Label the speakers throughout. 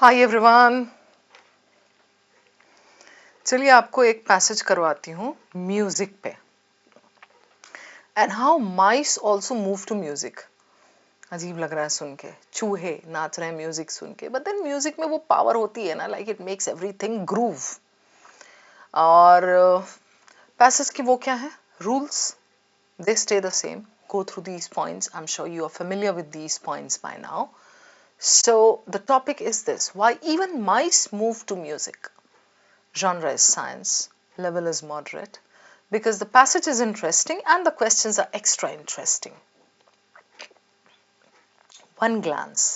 Speaker 1: Hi everyone. चलिए आपको एक पैसेज करवाती हूँ म्यूजिक पे। And how mice also move to music. अजीब लग रहा है सुन के, चूहे नाच रहे हैं म्यूजिक सुन के, बट देन म्यूजिक में वो पावर होती है ना, like it makes everything groove. और पैसेज की वो क्या है, rules, they stay the same. Go through these points. I'm sure you are familiar with these points by now. So the topic is this: why even mice move to music. Genre is science, level is moderate, because the passage is interesting and the questions are extra interesting. One glance.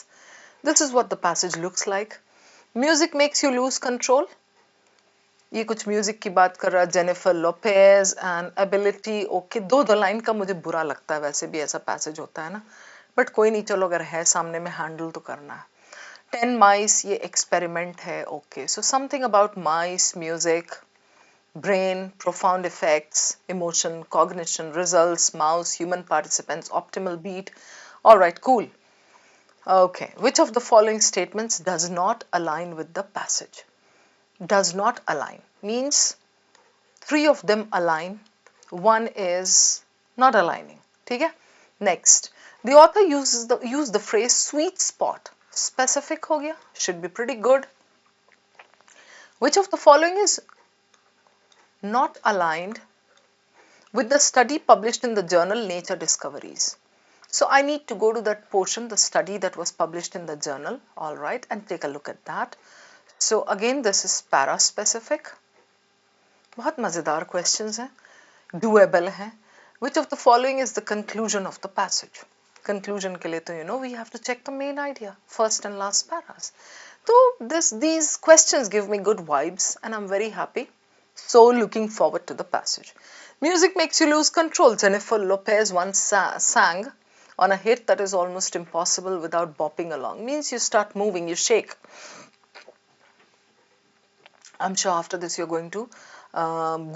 Speaker 1: This is what the passage looks like. Music makes you lose control. ये कुछ music की बात कर रहा है, Jennifer Lopez and ability. Okay, दो line का मुझे बुरा लगता है, वैसे भी ऐसा पैसेज होता है ना, बट कोई नहीं, चलो अगर है सामने में हैंडल तो करना है. 10 mice, ये एक्सपेरिमेंट है. Okay, so something about mice, music, brain, profound effects, emotion, cognition, results, mouse, human participants, optimal beat. All right, cool. Okay, which of the following statements does not align with the passage? Does not align means three of them align, one is not aligning. ठीक है? Next, the author use the phrase sweet spot. Specific हो गया, should be pretty good. Which of the following is not aligned with the study published in the journal Nature Discoveries? So I need to go to that portion, the study that was published in the journal, all right, and take a look at that. So again, this is para-specific. बहुत मजेदार questions हैं, doable हैं. Which of the following is the conclusion of the passage? Conclusion के लिए तो we have to check the main idea, first and last paras. So these questions give me good vibes and I'm very happy. So looking forward to the passage. Music makes you lose control. Jennifer Lopez once sang on a hit that is almost impossible without bopping along. Means you start moving, you shake. I'm sure after this you're going to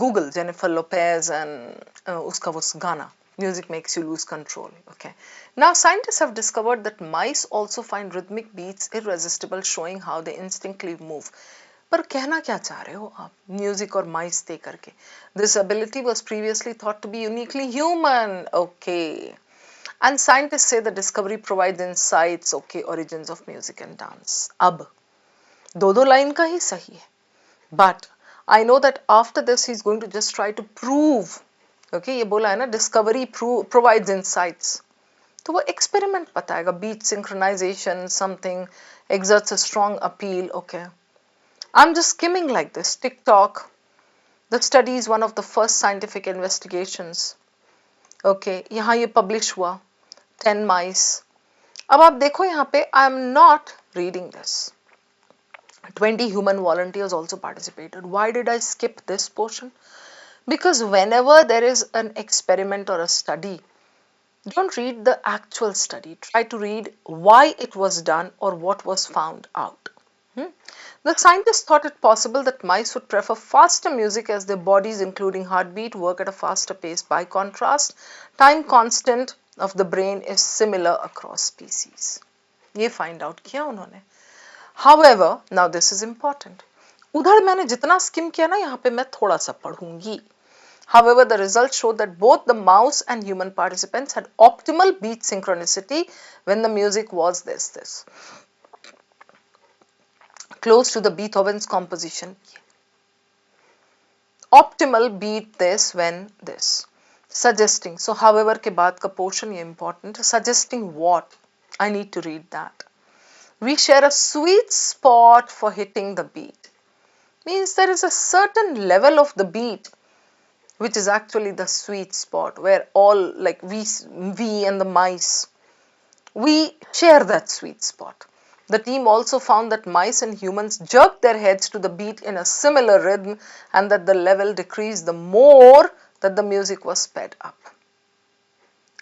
Speaker 1: Google Jennifer Lopez and uska wo gana. Music makes you lose control. Okay. Now scientists have discovered that mice also find rhythmic beats irresistible, showing how they instinctively move. पर कहना क्या चाह रहे हो आप music और माइस दे करके? This ability was previously thought to be uniquely human. Okay. And scientists say the discovery provides insights. Okay, origins of music and dance. अब दो लाइन का ही सही है, but I know that after this he's going to just try to prove. Okay, ये बोला है ना, discovery provides insights. तो वो experiment बताएगा, beat synchronization, something exerts a strong appeal. Okay. I'm just skimming like this. TikTok. The study is one of the first scientific investigations. Okay, यहाँ ये publish हुआ. 10 mice. अब आप देखो यहाँ पे, I am not reading this. 20 human volunteers also participated. Why did I skip this portion? Because whenever there is an experiment or a study, don't read the actual study. Try to read why it was done or what was found out. The scientists thought it possible that mice would prefer faster music as their bodies, including heartbeat, work at a faster pace. By contrast, time constant of the brain is similar across species. ये find out किया उन्होंने. However, now this is important. उधर मैंने जितना skim किया ना, यहाँ पे मैं थोड़ा सा पढ़ूंगी. However, the results showed that both the mouse and human participants had optimal beat synchronicity when the music was this. Close to the Beethoven's composition. Optimal beat this when this. Suggesting. So, however के बाद का portion ये important. Suggesting what? I need to read that. We share a sweet spot for hitting the beat. Means there is a certain level of the beat which is actually the sweet spot where all, like we and the mice, we share that sweet spot. The team also found that mice and humans jerked their heads to the beat in a similar rhythm and that the level decreased the more that the music was sped up.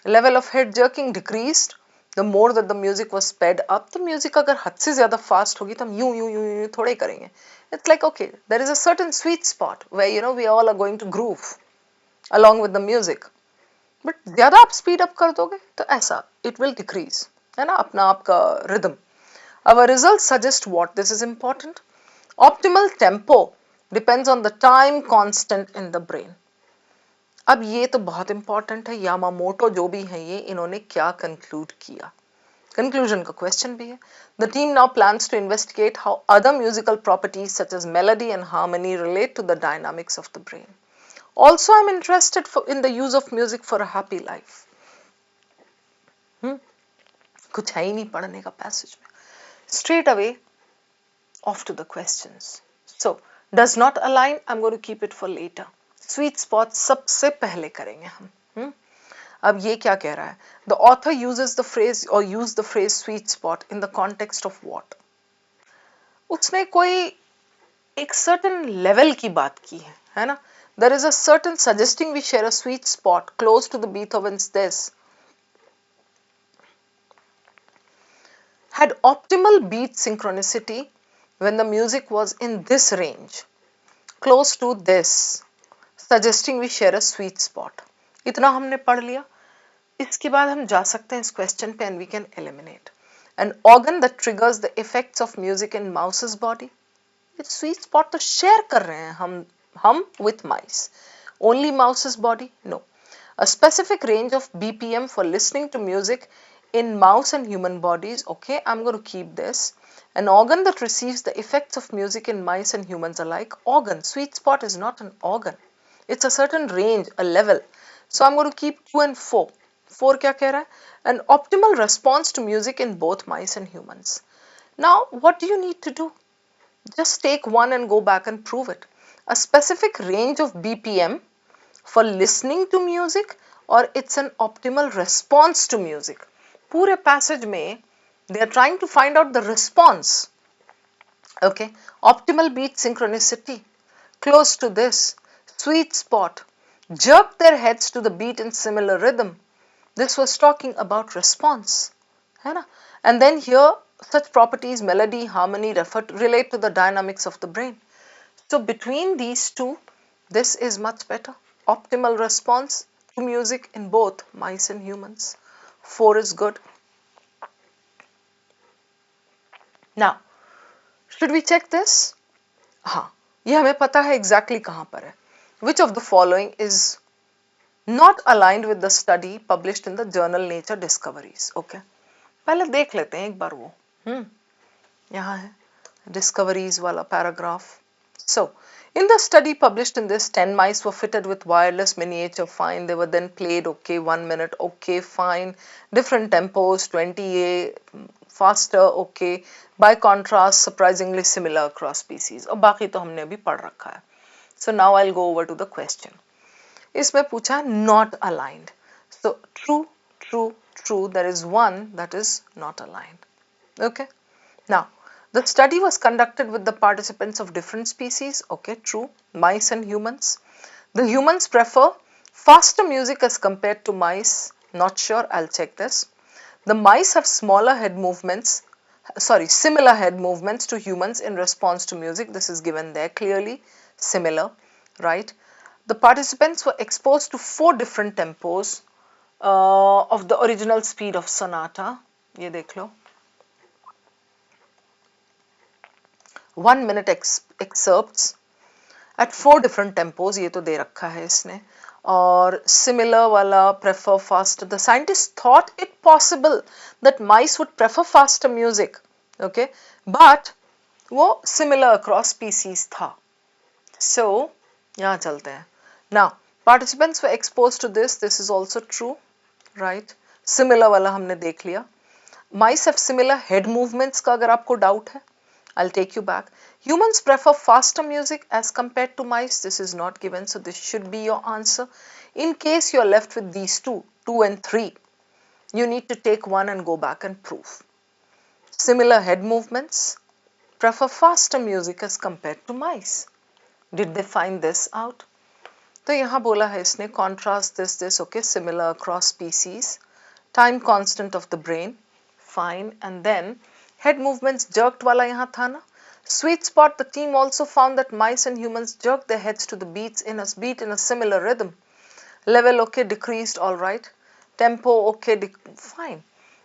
Speaker 1: Level of head jerking decreased the more that the music was sped up. तो music अगर हद से ज़्यादा fast होगी तो हम यूं थोड़े करेंगे. It's like, okay, there is a certain sweet spot where we all are going to groove along with the music. But ज़्यादा आप speed up कर दोगे तो ऐसा it will decrease, है ना, अपना आपका rhythm. Our results suggest what? This is important. Optimal tempo depends on the time constant in the brain. अब ये तो बहुत इंपॉर्टेंट है, यामामोटो जो भी है ये, इन्होंने क्या कंक्लूड किया? कंक्लूजन का क्वेश्चन भी है. The team now plans to investigate how other musical properties such as melody and harmony relate to the dynamics of the brain. Also I am interested in the use of music for a happy life. कुछ है ही नहीं पढ़ने का passage में. Straight away off to the questions. So, does not align, I'm going to keep it for later. Sweet spot सबसे पहले करेंगे हम. अब ये क्या कह रहा है? The author uses the phrase or use the phrase sweet spot in the context of what? उसने कोई एक certain level की बात की है ना? There is a certain suggesting we share a sweet spot close to the Beethoven's this. Had optimal beat synchronicity when the music was in this range, close to this, suggesting we share a sweet spot. इतना हमने पढ़ लिया. इसके बाद हम जा सकते हैं इस क्वेश्चन पे and we can eliminate. An organ that triggers the effects of music in mouse's body. ये sweet spot तो share कर रहे हैं हम with mice. Only mouse's body? No. A specific range of BPM for listening to music in mouse and human bodies. Okay, I'm going to keep this. An organ that receives the effects of music in mice and humans alike. Organ. Sweet spot is not an organ. It's a certain range, a level. So I'm going to keep 2 and 4. 4 क्या कह रहा है? An optimal response to music in both mice and humans. Now, what do you need to do? Just take one and go back and prove it. A specific range of BPM for listening to music, or it's an optimal response to music. पूरे passage में they are trying to find out the response. Okay, optimal beat synchronicity, close to this, sweet spot, jerk their heads to the beat in similar rhythm. This was talking about response, है ना? And then here such properties, melody, harmony relate to the dynamics of the brain. So between these two, this is much better. Optimal response to music in both mice and humans. 4 is good. Now, should we check this? हाँ, ये हमें पता है exactly कहाँ पर है. Which of the following is not aligned with the study published in the journal Nature Discoveries? Okay, पहले देख लेते हैं एक बार वो. यहाँ है Discoveries वाला paragraph. So, in the study published in this, 10 mice were fitted with wireless miniature, fine. They were then played, okay, 1 minute, okay, fine. Different tempos, 20A, faster, okay. By contrast, surprisingly similar across species. और बाकी तो हमने अभी पढ़ रखा है. So now I'll go over to the question. इसमें पूछा not aligned. So true, true, true. There is one that is not aligned. Okay. Now, the study was conducted with the participants of different species. Okay, true. Mice and humans. The humans prefer faster music as compared to mice. Not sure. I'll check this. The mice have similar head movements to humans in response to music. This is given there clearly. Similar, right? The participants were exposed to 4 different tempos of the original speed of sonata. ये देख लो. 1 minute excerpts at 4 different tempos. ये तो दे रखा है इसने. और similar वाला prefer faster. The scientists thought it possible that mice would prefer faster music. Okay, but वो similar across species था. So यहाँ चलते हैं. Now, participants were exposed to this. This is also true, right? Similar वाला हमने देख लिया. Mice have similar head movements का अगर आपको doubt है, I'll take you back. Humans prefer faster music as compared to mice. This is not given, so this should be your answer. In case you're left with these 2 and 3, you need to take one and go back and prove. Similar head movements, prefer faster music as compared to mice. Did they find this out? तो यहाँ बोला है इसने contrast this, okay, similar across species, time constant of the brain, fine, and then head movements jerked वाला यहाँ था ना. Sweet spot, the team also found that mice and humans jerk their heads to the beat in a similar rhythm. Level, okay, decreased, all right. Tempo, okay, fine.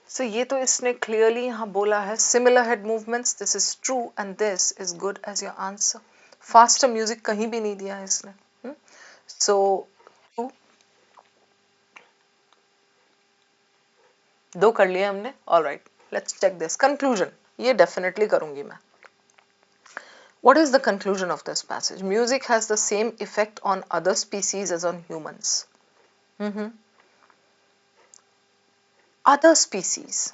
Speaker 1: So ये तो इसने clearly यहाँ बोला है similar head movements, this is true and this is good as your answer. Faster music कहीं भी नहीं दिया है इसने. So two, दो कर लिए हमने. All right, let's check this conclusion. ये definitely करूँगी मैं. What is the conclusion of this passage? Music has the same effect on other species as on humans. Other species.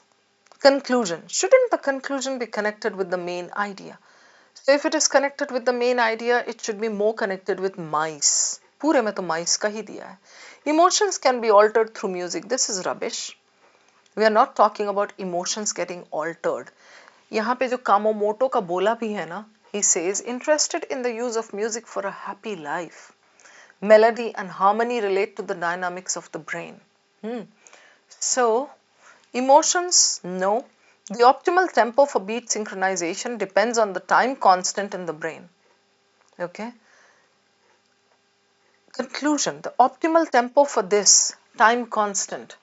Speaker 1: Conclusion. Shouldn't the conclusion be connected with the main idea? So if it is connected with the main idea, it should be more connected with mice. पूरे में तो mice का ही दिया है. Emotions can be altered through music. This is rubbish. We are not talking about emotions getting altered. यहाँ पे जो कामोमोटो का बोला भी है ना, he says interested in the use of music for a happy life. Melody and harmony relate to the dynamics of the brain. So emotions, no. The optimal tempo for beat synchronization depends on the time constant in the brain. Okay. Conclusion. The optimal tempo for this time constant.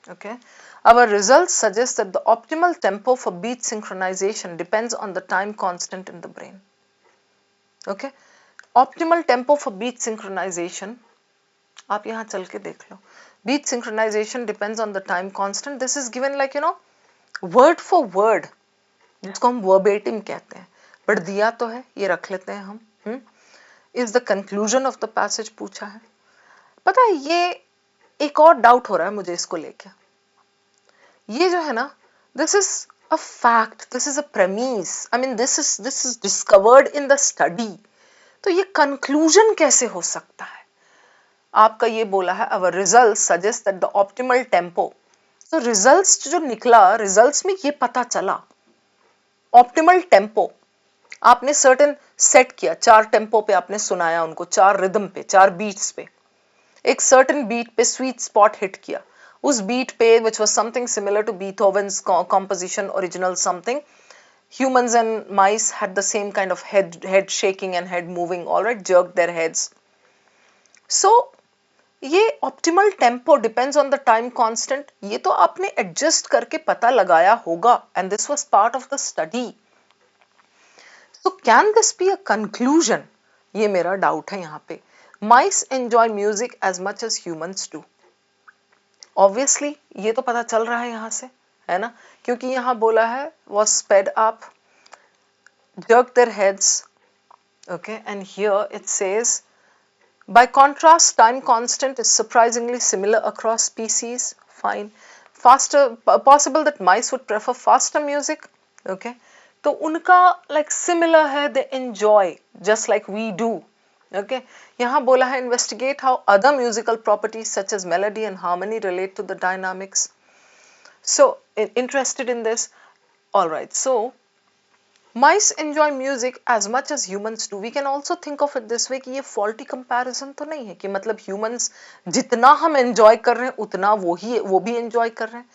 Speaker 1: Okay. Our results suggest that the optimal tempo for beat synchronization depends on the time constant in the brain. Okay. Optimal tempo for beat synchronization. आप यहाँ चल के देख लो. Beat synchronization depends on the time constant. This is given like word for word, जिसको हम verbatim कहते हैं. But दिया तो है, ये रख लेते हैं हम. Is the conclusion of the passage पूछा है. पता है ये एक और डाउट हो रहा है मुझे इसको लेके. ये जो है ना, this is a fact, this is a premise. I mean this is discovered in the study. तो ये conclusion कैसे हो सकता है? आपका ये बोला है our results suggest that the optimal tempo. तो results जो निकला, results में ये पता चला optimal tempo. आपने certain set किया, 4 टेम्पो पे आपने सुनाया उनको, 4 रिदम पे, 4 बीट्स पे. एक certain beat पे sweet spot hit किया. उस beat पे which was something similar to Beethoven's composition original something, humans and mice had the same kind of head shaking and head moving, all right, jerked their heads. So ये optimal tempo depends on the time constant. ये तो आपने adjust करके पता लगाया होगा and this was part of the study. So can this be a conclusion? ये मेरा doubt है यहाँ पे. Mice enjoy music as much as humans do. Obviously ये तो पता चल रहा है यहाँ से, है ना, क्योंकि यहाँ बोला है was sped up, jerked their heads. Okay, and here it says by contrast time constant is surprisingly similar across species. Fine. Faster, possible that mice would prefer faster music. Okay, तो उनका like similar है, they enjoy just like we do. Okay, यहाँ बोला है investigate how other musical properties such as melody and harmony relate to the dynamics. So interested in this. All right, so mice enjoy music as much as humans do. We can also think of it this way कि ये faulty comparison तो नहीं है कि मतलब humans जितना हम enjoy कर रहे हैं उतना वो भी enjoy कर रहे हैं.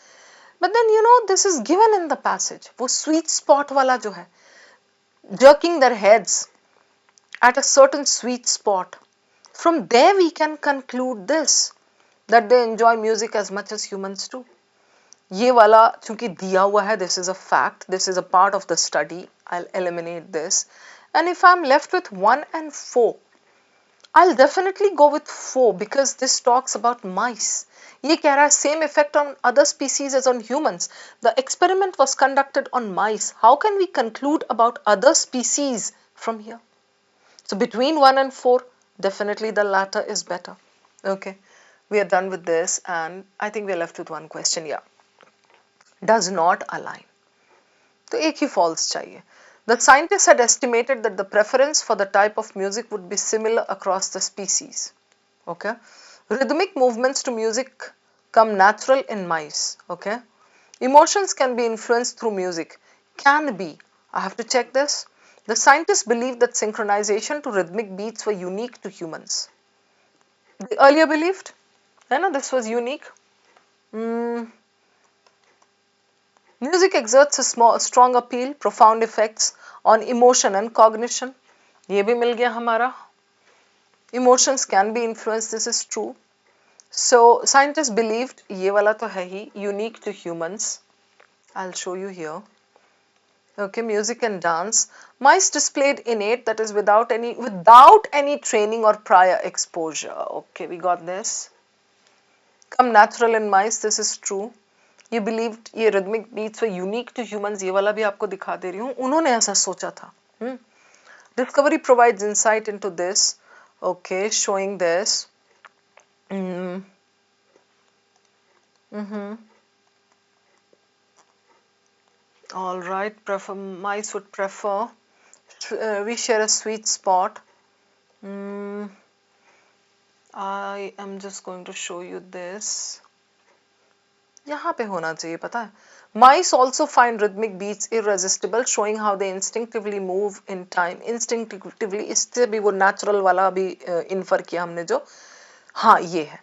Speaker 1: But then this is given in the passage. वो sweet spot वाला जो है, jerking their heads at a certain sweet spot. From there we can conclude this, that they enjoy music as much as humans do. ये वाला चूंकि दिया हुआ है, this is a fact, this is a part of the study, I'll eliminate this. And if I'm left with 1 and 4, I'll definitely go with 4 because this talks about mice. ये कह रहा है same effect on other species as on humans. The experiment was conducted on mice. How can we conclude about other species from here? So between 1 and 4, definitely the latter is better. Okay, we are done with this and I think we are left with one question. Yeah. Does not align. तो एक ही false चाहिए. The scientists had estimated that the preference for the type of music would be similar across the species. Okay. Rhythmic movements to music come natural in mice. Okay. Emotions can be influenced through music. Can be. I have to check this. The scientists believed that synchronization to rhythmic beats were unique to humans. They earlier believed, this was unique. Music exerts a strong appeal, profound effects on emotion and cognition. ये भी मिल गया हमारा. Emotions can be influenced, this is true. So scientists believed, ये वाला तो है ही, unique to humans. I'll show you here. Okay, music and dance. Mice displayed innate, that is without any training or prior exposure. Okay, we got this. Come natural in mice, this is true. You believed ये rhythmic beats were unique to humans, ये वाला भी आपको दिखा दे रही हूँ, उन्होंने ऐसा सोचा था. Discovery provides insight into this. Okay, showing this. Mm. All right, mice would prefer. We share a sweet spot. I am just going to show you this. यहाँ पे होना चाहिए पता है. Mice also find rhythmic beats irresistible, showing how they instinctively move in time. Instinctively, इससे भी वो natural वाला भी infer किया हमने जो. हाँ ये है.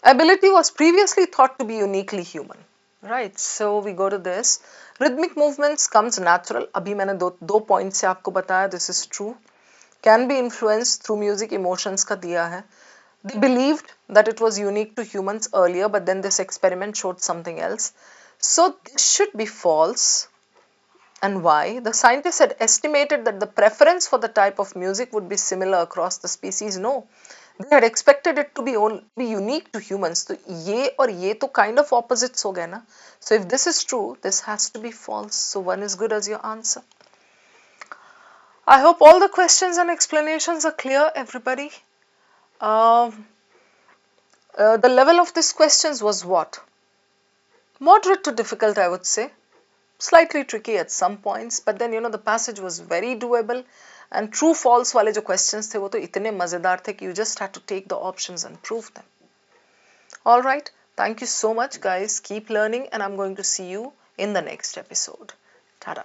Speaker 1: Ability was previously thought to be uniquely human. Right, so we go to this. Rhythmic movements comes natural. अभी मैंने दो points से आपको बताया. This is true. Can be influenced through music, emotions का दिया है. They believed that it was unique to humans earlier, but then this experiment showed something else. So this should be false. And why? The scientists had estimated that the preference for the type of music would be similar across the species. No, they had expected it to be unique to humans. So ये और ये तो kind of opposites हो गए ना. So if this is true, this has to be false. So one is good as your answer. I hope all the questions and explanations are clear, everybody. The level of these questions was what? Moderate to difficult, I would say. Slightly tricky at some points, but then the passage was very doable, and true false वाले जो questions थे वो तो इतने मजेदार थे कि you just had to take the options and prove them. All right, thank you so much guys. Keep learning, and I'm going to see you in the next episode. Ta-da.